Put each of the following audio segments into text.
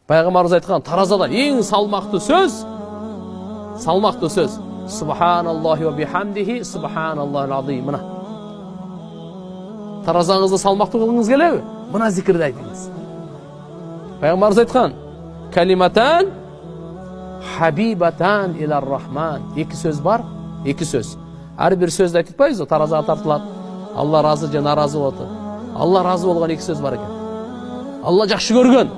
Пайғамбарымыз айтқан таразада ең салмақты сөз Субханаллахи ва бихамдихи субханаллахил азим. Мына таразаңызды салмақты қылғыңыз келеді, мына зикірді айтыңыз. Пайғамбарымыз айтқан калиматан хабибатан илар рахман. Екі сөз бар, екі сөз. Әрбір сөзді айтпайсыз, таразаға тартылады. Алла разы же наразы болады. Алла разы болған екі сөз бар екен. Алла жақсы көрген,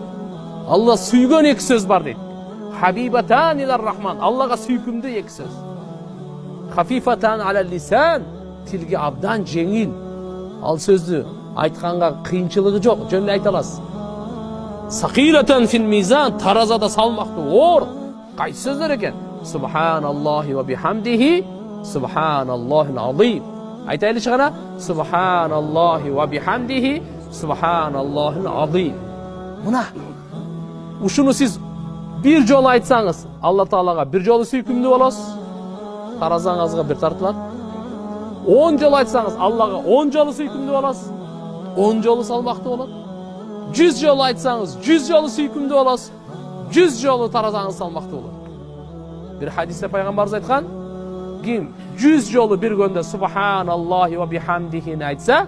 Алла сүйген екі сөз бар дейді. Хабибатан илар рахман. Аллаға сүйкімді екі сөз. Хафифатан алал лисан. Тілге абдан жеңіл. Ал сөзді айтқанға қиыншылығы жоқ, жөнді айта аласыз. Сақилатан фил мизан. Таразада салмақты ор. Қайсы сөздер екен? Субханаллахи ва бихамдихи субханаллахил азим. Айтайлы шығана? Субханаллахи ва бихамдихи субханаллахил азим. Мына ушуну сіз bir жол айтсаңыз, Алла Таалаға bir жолы сүйкімді боласыз, таразаңызға bir тартылады. 10 жол айтсаңыз, Аллаға 10 жолы сүйкімді боласыз, 10 жолы салмақты болады. 100 жол айтсаңыз, 100 жолы сүйкімді боласыз, 100 жолы таразаңыз салмақты болады. Bir hadiste Пайғамбарымыз айтқан, ким 100 жолы bir күнде Субханаллахи ва бихамдихи айтса,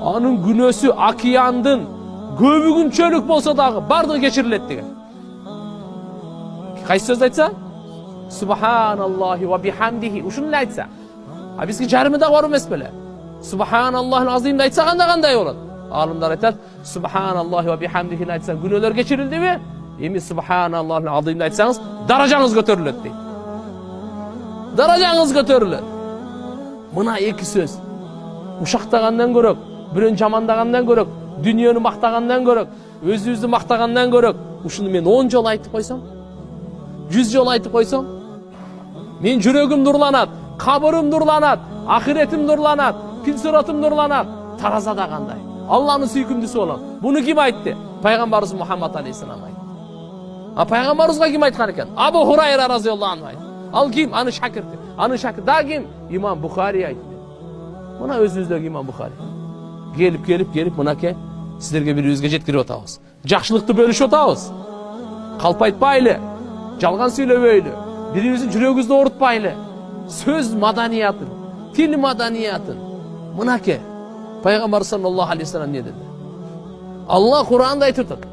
оның күнөсү океандың көбігін чөлік болса дағы бардығы кешіріледі деген. Қайсы сөз айтса? Субханаллахи ва бихамдихи. Ушуну айтса. А бізге жарымы да бар емес беле? Субханаллахил азимді айтса қандай болады? Алымдар айтады, Субханаллахи ва бихамдихи айтса күнөлөр кешірілді ме? Эми Субханаллахил азимді айтсаңыз, даражаңыз көтеріледі дейді. Даражаңыз көтеріледі. Мына екі сөз. Ушақтағандан көрөк, бірін жамандағандан көрөк, дүниені мақтағандан көрөк, өзі мақтағандан көрөк, ушуну мен 10 жол айтып қойсам, 100 жол айтып қойсам, мен жүрегім нұрланады, қабырым нұрланады, ақиретім нұрланады, пилсиратым нұрланады. Таразада қандай? Алланың сүйкімдісі болады. Бұны кім айтты? Пайғамбарымыз Мұхаммад алейхиссалам айтты. А пайғамбарымызға кім айтқан екен? Абу Хурайра разиаллаху анху айтты. Ал кім? Аны шәкірті. Аны шәкірті. Да кім? Имам Бухари айтты. Мына өзіңіздегі Имам Бухари. Келіп, мына ке, сіздерге бір өзге жеткіріп отауыз. Жақшылықты бөліш отауыз. Қалп айтпайлы, жалған сөйлебейлі, біріміздің жүрегізді орытпайлы. Сөз маданиятын, тіл маданиятын. Мына ке, Пайғамбар саллаллаху алейхи вассалам не деді? Алла Құранда айтып тұр.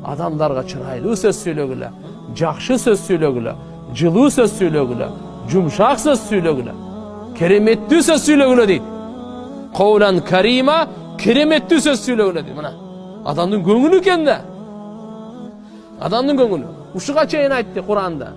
Адамдарға чырайлы сөз сөйлегілі, жақшы сөз сөйлегілі, жылы сөз сөйлегілі, жұмшақ сөз сөйлегілі, кереметті сөз сөйлегілі дейді. Қаулан карима, кереметті сөз сөйлегілі дейді. Мына адамның көңілі екен де. Адамның көңілі. Ушыға чейін айтты Құранда.